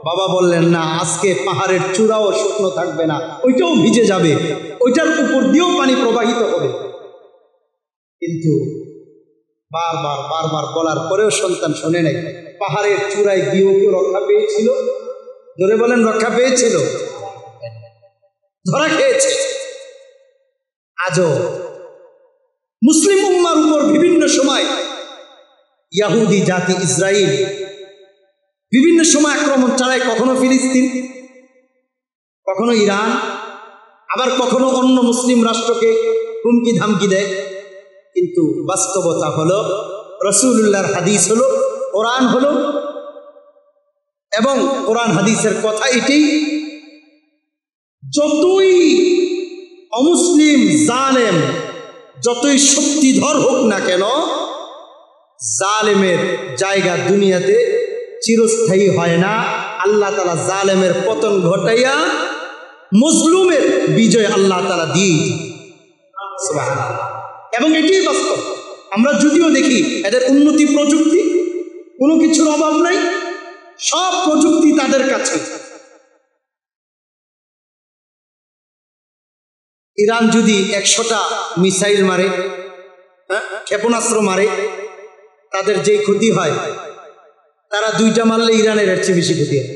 S1: বাবা বললেন, না, আজকে পাহাড়ের চূড়াও শুকনো থাকবে না, ওইটাও ভিজে যাবে, ওইটার উপর দিয়েও পানি প্রবাহিত হবে। কিন্তু বারবার বারবার বলার পরেও সন্তান শোনে নাই। পাহাড়ের চূড়ায় গিয়েও কেউ রক্ষা পেয়েছিল? জোরে বলেন, রক্ষা পেয়েছিল? ধরা খেয়েছে। আজও মুসলিম উম্মার উপর বিভিন্ন সময় ইয়াহুদি জাতি ইসরায়েল বিভিন্ন সময় আক্রমণ চালায়, কখনো ফিলিস্তিন, কখনো ইরান, আবার কখনো অন্য মুসলিম রাষ্ট্রকে হুমকি ধামকি দেয়। কিন্তু বাস্তবতা হলো, রাসূলুল্লাহর হাদিস হলো, কোরআন হলো, এবং কোরআন হাদিসের কথা এটাই, যতই অমুসলিম জালেম, যতই শক্তিধর হোক না কেন, জালেমের জায়গা দুনিয়াতে চিরস্থায়ী হয় না। আল্লাহ তাআলা জালেমের পতন ঘটাইয়া মজলুমের বিজয় আল্লাহ তাআলা দিয়ে, সুবহানাল্লাহ। এবং এটাই বাস্তব। আমরা যদিও দেখি এদের উন্নতি প্রযুক্তি, কোনো কিছুর অভাব নাই, সব প্রযুক্তি তাদের কাছে। ইরান যদি 100টা মিসাইল মারে, ক্ষেপণাস্ত্র মারে, তাদের যে ক্ষতি হয়, তারা 2টা মারলে ইরানের এর চেয়ে বেশি ক্ষতি হয়।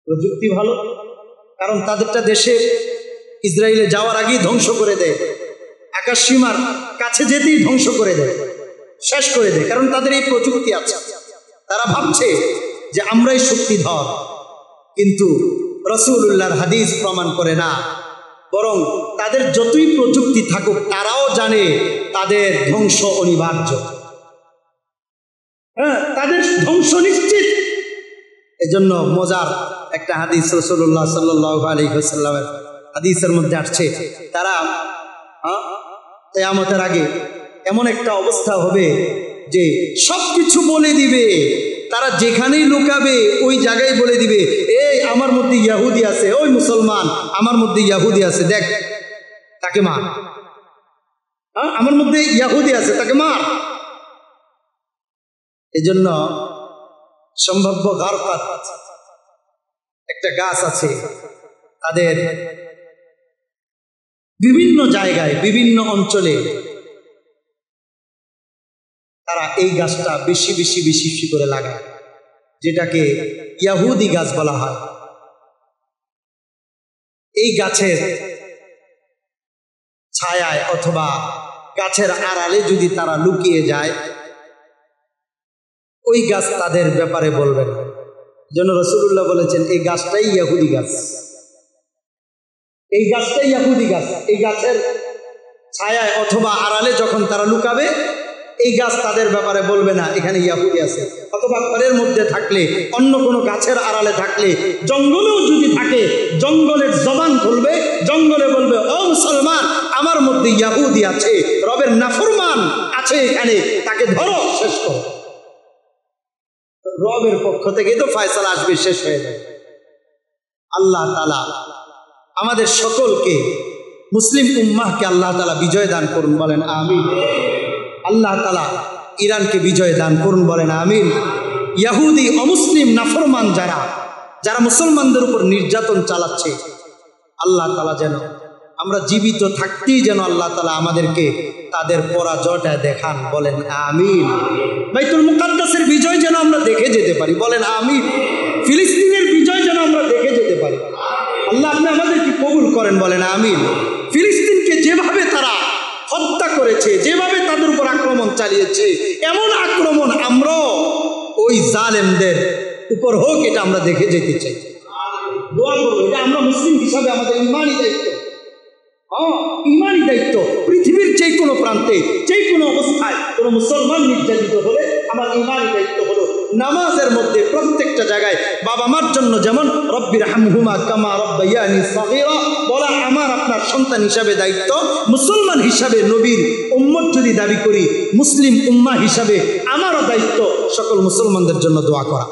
S1: প্রযুক্তি ভালো, কারণ তাদেরটা দেশে ইসরায়েলে যাওয়ার আগেই ধ্বংস করে দেয়, আকাশ সীমার কাছে যেতেই ধ্বংস করে দেয়, শেষ করে দেয়, কারণ তাদের এই প্রযুক্তি আছে। তারা ভাবছে যে আমরাই শক্তিধর, কিন্তু রাসূলুল্লাহর হাদিস প্রমাণ করে না, বরং তাদের যতই প্রযুক্তি থাকুক তারাও জানে তাদের ধ্বংস অনিবার্য, তাদের ধ্বংস নিশ্চিত। এজন্য মজার একটা হাদিস রাসূলুল্লাহ সাল্লাল্লাহু আলাইহি ওয়াসাল্লামের হাদিসের মধ্যে আসছে, তারা কিয়ামতের আগে এমন একটা অবস্থা হবে যে সবকিছু বলে দিবে, তারা যেখানেই লুকাবে ওই জায়গায় বলে দিবে, এই আমার মধ্যে ইহুদি আছে, ওই মুসলমান আমার মধ্যে ইহুদি আছে, দেখ তাকে মার, আমার মধ্যে ইহুদি আছে তাকে মার। এজন্য সম্ভাব্য গারকাত একটা গাছ আছে, তাদের বিভিন্ন জায়গায় বিভিন্ন অঞ্চলে তারা এই গাছটা বেশি বেশি বেশি বেশি করে লাগায়, যেটাকে ইহুদি গাছ বলা হয়। এই গাছের ছায়ায় অথবা গাছের আড়ালে যদি তারা লুকিয়ে যায়, ওই গাছ তাদের ব্যাপারে বলবে না। জন্য রাসূলুল্লাহ বলেছেন, এই গাছটাই ইহুদি গাছ, এই গাছটাই ইহুদি গাছ। এই গাছের ছায়ায় অথবা আড়ালে যখন তারা লুকাবে, এই গাছ তাদের ব্যাপারে বলবে না এখানে ইহুদি আছে। অথবা ঘরের মধ্যে থাকলে, অন্য কোনো গাছের আড়ালে থাকলে, জঙ্গলেও যদি থাকে, জঙ্গলের জবান খুলবে, জঙ্গলে বলবে, ও মুসলমান আমার মধ্যে ইহুদি আছে, রবের নাফরমান আছে এখানে, তাকে ধরো, শেষ করো। রবের পক্ষ থেকে তো ফয়সালা আসবে, শেষ হয়ে যাবে। আল্লাহ তাআলা আমাদের সকলকে, মুসলিম উম্মাহকে আল্লাহ তাআলা বিজয় দান করুন, বলেন আমিন। আল্লাহ তাআলা ইরানকে বিজয় দান করুন, বলেন আমিন। ইহুদি অমুসলিম নাফরমান যারা যারা মুসলমানদের উপর নির্যাতন চালাচ্ছে, আল্লাহ তাআলা যেন আমরা জীবিত থাকতেই যেন আল্লাহ তাআলা আমাদেরকে তাদের পরাজয়টা দেখান, বলেন আমিন। বাইতুল মুকাদ্দাসের বিজয় যেন আমরা দেখে যেতে পারি, বলেন আমিন। ফিলিস্তিনের বিজয় যেন আমরা দেখে যেতে পারি। আল্লাহ আপনি আমাদেরকে কবুল করেন, বলেন আমিন। ফিলিস্তিনকে যেভাবে তারা হত্যা করেছে, যেভাবে তাদের উপর আক্রমণ চালিয়েছে, এমন আক্রমণ আমরাও ওই জালেমদের উপর হোক, এটা আমরা দেখে যেতে চাই। দোয়া করবো, এটা আমরা মুসলিম হিসাবে আমাদের ইমানি দায়িত্ব। ইমানি দায়িত্ব। পৃথিবীর যে কোনো প্রান্তে, যে কোনো অবস্থায় কোনো মুসলমান নির্যাতিত হলে আমার ইমানি দায়িত্ব হলো নামাজের মধ্যে প্রত্যেকটা জায়গায় বাবা মার জন্য যেমন রব্বির হামহুমা কামা রব্বায়ানি সাগীরা বলা আমার আপনার সন্তান হিসাবে দায়িত্ব, মুসলমান হিসাবে নবীর উম্মত যদি দাবি করি, মুসলিম উম্মাহ হিসাবে আমারও দায়িত্ব সকল মুসলমানদের জন্য দোয়া করা।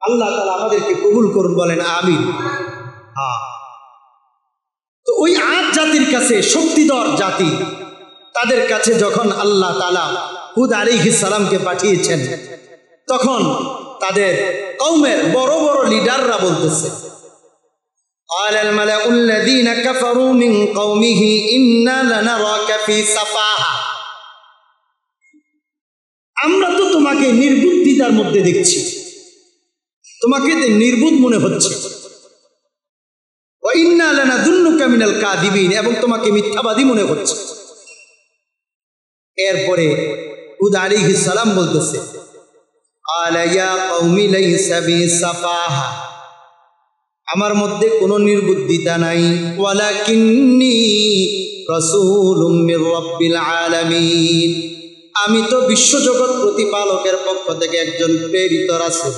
S1: আল্লাহ তাআলা আমাদেরকে কবুল করুন, বলেন আমিন। তো ওই আদ জাতির কাছে, শক্তিধর জাতি, তাদের কাছে যখন আল্লাহ তাআলা হুদ আলাইহিস সালামকে পাঠিয়েছেন, তখন তাদের কওমের বড় বড় লিডাররা বলতেছে, قال الملأ الذين كفروا من قومه إنا لنراك في سفاهة, আমরা তো তোমাকে নির্বুদ্ধিতার মধ্যে দেখছি, তোমাকে নির্বুদ্ধ মনে হচ্ছে, ওয়া ইন্না লানাযুন্নুকা মিনাল কাযিবিন, এবং তোমাকে মিথ্যাবাদী মনে হচ্ছে। এরপরে হুদ আলাইহিস সালাম বলতেছে, আলা ইয়া কওমি লাইসা বি সাফাহা, আমার মধ্যে কোনো নির্বুদ্ধিতা নাই, ওয়ালাকিন্নী রাসূলুম মির রাব্বিল আলামিন, আমি তো বিশ্বজগৎ প্রতিপালকের পক্ষ থেকে একজন প্রেরিত রাসূল।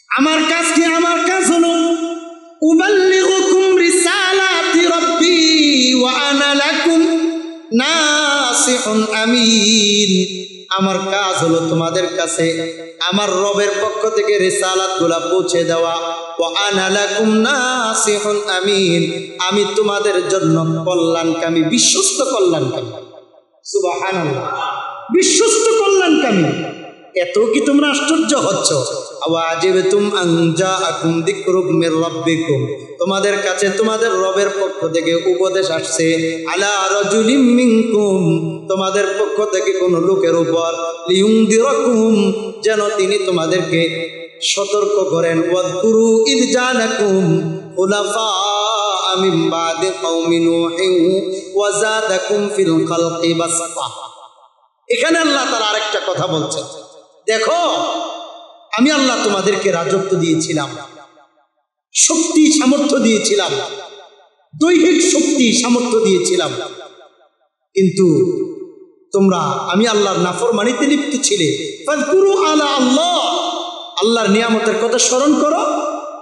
S1: আমার কাজ কি? আমার কাজ হলো উবাল্লিগুকুম রিসালাতি রাব্বি ওয়া আনা লাকুম নাসিহুন আমিন, আমার কাজ হলো তোমাদের কাছে আমার রবের পক্ষ থেকে রিসালাতগুলো পৌঁছে দেওয়া। ওয়া আনা লাকুম নাসিহুন আমিন, আমি তোমাদের জন্য কল্যাণকামী, বিশ্বস্ত কল্যাণকামী। সুবহানাল্লাহ, বিশ্বস্ত কল্যাণকামী। এত কি তোমরা আশ্চর্য হচ্ছ? আওয়াজিবতুম আন জাআকুম যিকরুম মির রাব্বিকুম, তোমাদের কাছে তোমাদের রবের পক্ষ থেকে উপদেশ আসছে, আলা রাজুলিম মিনকুম, তোমাদের পক্ষ থেকে কোন লোকের উপর, লিউনদিরাকুম, যেন তিনি তোমাদেরকে সতর্ক করেন, ওয়াযকুরু ইয জালাকুম খুলাফা মিন বাদি কওমি নূহিন ওয়া যাদাকুম ফিল খালকি বাসতা। এখানে আল্লাহ তাআলা আরেকটা কথা বলছেন, দেখো আমি আল্লাহ তোমাদেরকে রাজত্ব দিয়েছিলাম, শক্তি সামর্থ্য দিয়েছিলাম, দৈহিক শক্তি সামর্থ্য দিয়েছিলাম, কিন্তু তোমরা আমি আল্লাহর নাফরমানিতে লিপ্ত ছিলে। ফাযকুরু আলা আল্লাহ, আল্লাহর নিয়ামতের কথা স্মরণ করো,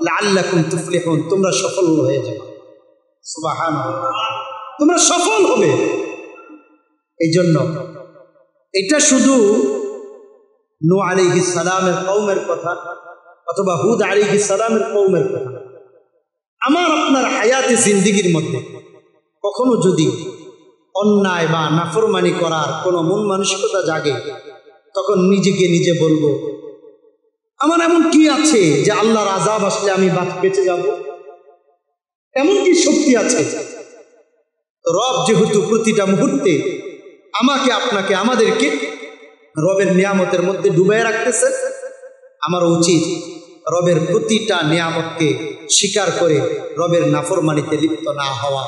S1: লাআল্লাকুম তুফলিহুন, তোমরা সফল হয়ে যাবে। সুবহানাল্লাহ, তোমরা সফল হবে। এই জন্য এটা শুধু নূহ আলাইহিস সালামের কওমের কথা অথবা হুদ আলাইহিস সালামের কওমের কথা। আমার আপনার হায়াতে জিন্দেগীর মধ্যে কখনো যদি অন্যায় বা নাফরমানি করার কোনো মন মানসিকতা জাগে, তখন নিজেকে নিজে বলবো, আমার এমন কি আছে যে আল্লাহর আযাব আসলে আমি বেঁচে যাব? এমন কি শক্তি আছে? রব যেহেতু প্রতিটা মুহূর্তে আমাকে, আপনাকে, আমাদেরকে রবের নিয়ামতের মধ্যে ডুবাই রাখতেছে, আমার উচিত রবের প্রতিটা নিয়ামতকে স্বীকার করে রবের নাফরমানিতে লিপ্ত না হওয়া।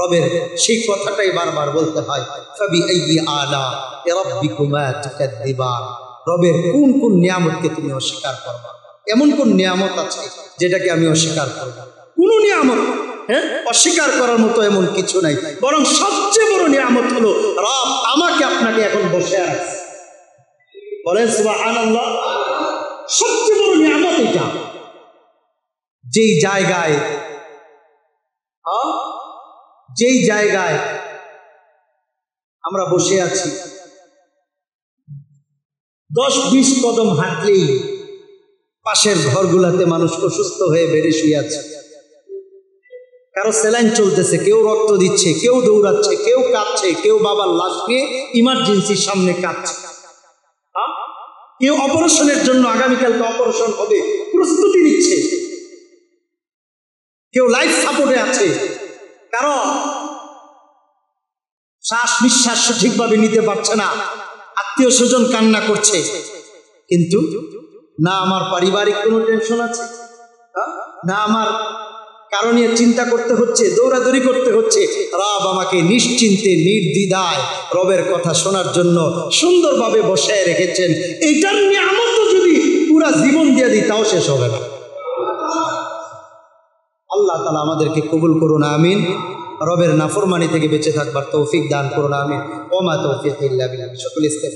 S1: রবের সেই কথাটাই বারবার বলতে হয়, ফাবিআইয়ি আলা রাব্বিকুমা তুকাদ্দিবান, রবের কোন কোন নিয়ামতকে তুমি অস্বীকার করবা? এমন কোন নিয়ামত আছে যেটাকে আমি অস্বীকার করব? কোন নিয়ামত অস্বীকার করার মতো এমন কিছু নাই, বরং সবচেয়ে বড় নিয়ামত হলো রব আমাকে আপনাকে এখন বসে রাখছে। বলেন সুবহানাল্লাহ, সবচেয়ে বড় নিয়ামত এটা। যেই জায়গায় আমরা বসে আছি, 10-20 কদম হাঁটলেই পাশের ঘরগুলাতে মানুষ অসুস্থ হয়ে বেড়ে শুয়ে আছে, কারো স্যালাইন চলতেছে, কেউ রক্ত দিচ্ছে, কেউ দৌড়াচ্ছে, কেউ কাঁদছে, কেউ বাবার লাশ নিয়ে ইমার্জেন্সির সামনে কাঁদছে, কেউ অপারেশনের জন্য আগামীকালকে অপারেশন হবে প্রস্তুতি নিচ্ছে, কেউ লাইফ সাপোর্টে আছে, কারণ শ্বাস নিঃশ্বাস সঠিকভাবে নিতে পারছে না, আত্মীয় স্বজন কান্না করছে। কিন্তু না আমার পারিবারিক কোনো টেনশন আছে, না আমার কারো নিয়ে চিন্তা করতে হচ্ছে, দৌড়াদৌড়ি করতে হচ্ছে। রব আমাকে নিশ্চিন্তে নির্দ্বিধায় রবের কথা শোনার জন্য সুন্দরভাবে বসায় রেখেছেন। এইটার নিয়ামত যদি পুরা জীবন দিয়ে দিই তাও শেষ হবে না। আল্লাহ তাআলা আমাদেরকে কবুল করুন, আমিন। রবের নাফরমানি থেকে বেঁচে থাকবার তৌফিক দান করুন, আমিন। ওয়া মা তাওফীকি ইল্লা বিল্লাহ। সকলে